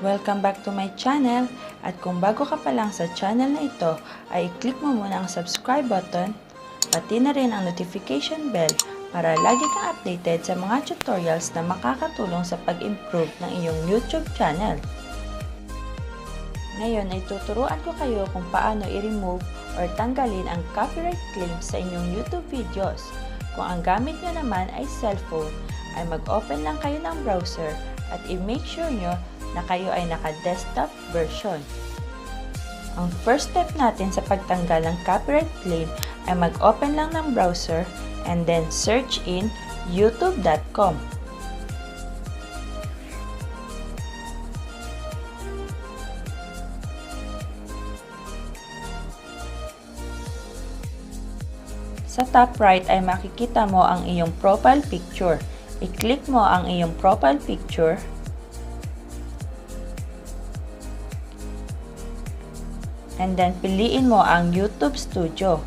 Welcome back to my channel, at kung bago ka pa lang sa channel na ito ay i-click mo muna ang subscribe button, pati na rin ang notification bell para lagi kang updated sa mga tutorials na makakatulong sa pag-improve ng iyong YouTube channel. Ngayon ay tuturuan ko kayo kung paano i-remove or tanggalin ang copyright claims sa inyong YouTube videos. Kung ang gamit nyo naman ay cellphone, ay mag-open lang kayo ng browser at i-make sure nyo na kayo ay naka-desktop version. Ang first step natin sa pagtanggal ng copyright claim ay mag-open lang ng browser and then search in youtube.com. Sa top right ay makikita mo ang iyong profile picture. I-click mo ang iyong profile picture. And then piliin mo ang YouTube Studio.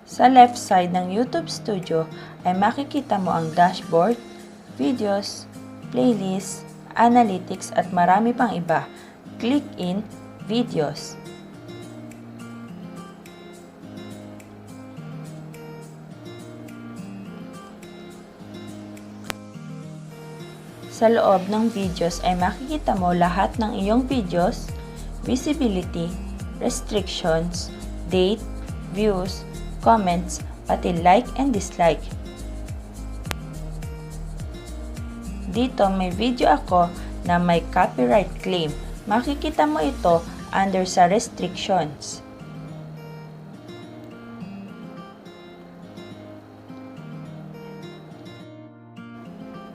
Sa left side ng YouTube Studio ay makikita mo ang dashboard, videos, playlist, analytics at marami pang iba. Click in videos. Sa loob ng videos ay makikita mo lahat ng iyong videos, visibility, restrictions, date, views, comments, pati like and dislike. Dito may video ako na may copyright claim. Makikita mo ito under sa restrictions.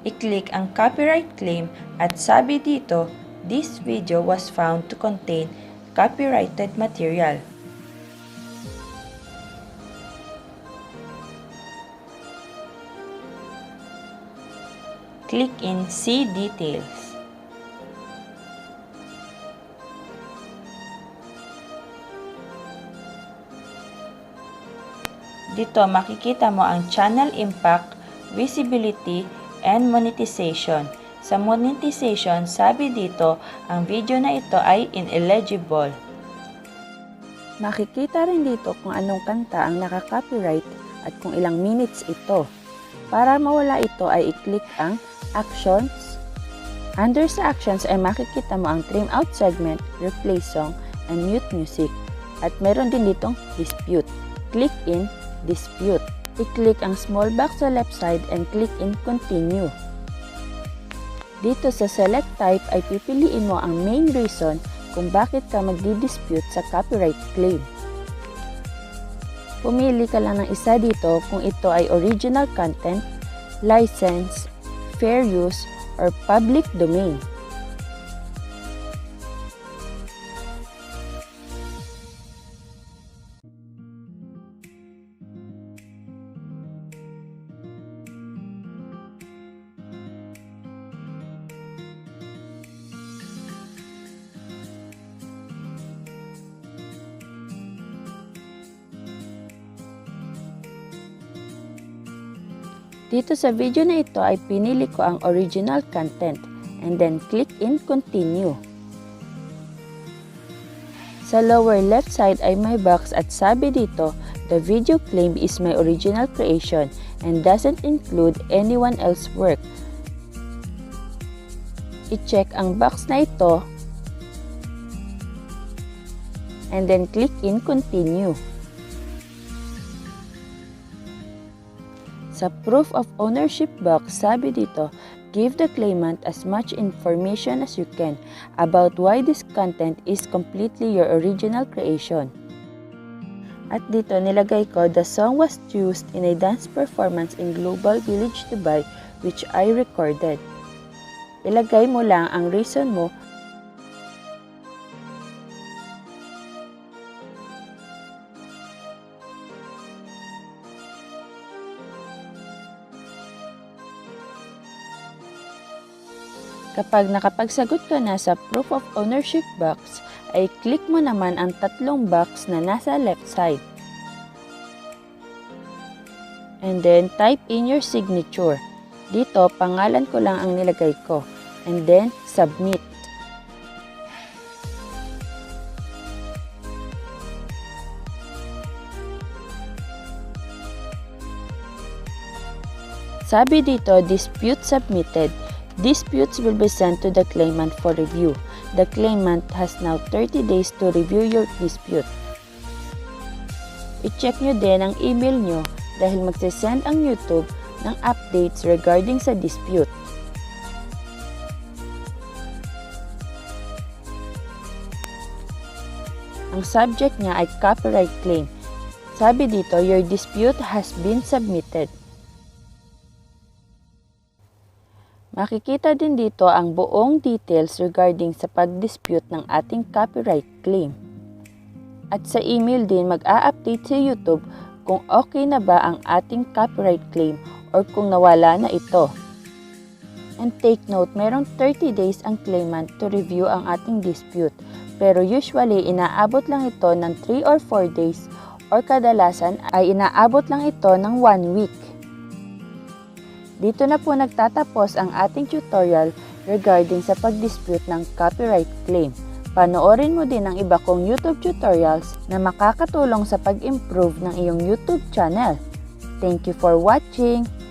I-click ang copyright claim at sabi dito, this video was found to contain copyrighted material. Click in See Details. Dito makikita mo ang channel impact, visibility, and monetization. Sa monetization, sabi dito, ang video na ito ay ineligible. Makikita rin dito kung anong kanta ang naka-copyright at kung ilang minutes ito. Para mawala ito ay i-click ang Actions. Under sa Actions ay makikita mo ang Trim Out segment, Replace Song, and Mute Music. At meron din ditong Dispute. Click in Dispute. I-click ang small box sa left side and click in Continue. Dito sa Select Type ay pipiliin mo ang main reason kung bakit ka magdi-dispute sa copyright claim. Pumili ka lang ng isa dito kung ito ay original content, license, fair use, or public domain. Dito sa video na ito ay pinili ko ang original content and then click in Continue. Sa lower left side ay may box at sabi dito, the video claimed is my original creation and doesn't include anyone else's work. I-check ang box na ito and then click in Continue. Sa Proof of Ownership box, sabi dito, give the claimant as much information as you can about why this content is completely your original creation. At dito nilagay ko, the song was used in a dance performance in Global Village, Dubai, which I recorded. Ilagay mo lang ang reason mo. Kapag nakapagsagot ka na sa Proof of Ownership box, ay click mo naman ang tatlong box na nasa left side. And then, type in your signature. Dito, pangalan ko lang ang nilagay ko. And then, submit. Sabi dito, dispute submitted. Disputes will be sent to the claimant for review. The claimant has now 30 days to review your dispute. I-check nyo din ang email nyo dahil magsisend ang YouTube ng updates regarding sa dispute. Ang subject niya ay copyright claim. Sabi dito, your dispute has been submitted. Makikita din dito ang buong details regarding sa pag-dispute ng ating copyright claim. At sa email din, mag-a-update sa YouTube kung okay na ba ang ating copyright claim or kung nawala na ito. And take note, merong 30 days ang claimant to review ang ating dispute. Pero usually, inaabot lang ito ng 3 or 4 days or kadalasan ay inaabot lang ito ng 1 week. Dito na po nagtatapos ang ating tutorial regarding sa pag-dispute ng copyright claim. Panoorin mo din ang iba kong YouTube tutorials na makakatulong sa pag-improve ng iyong YouTube channel. Thank you for watching!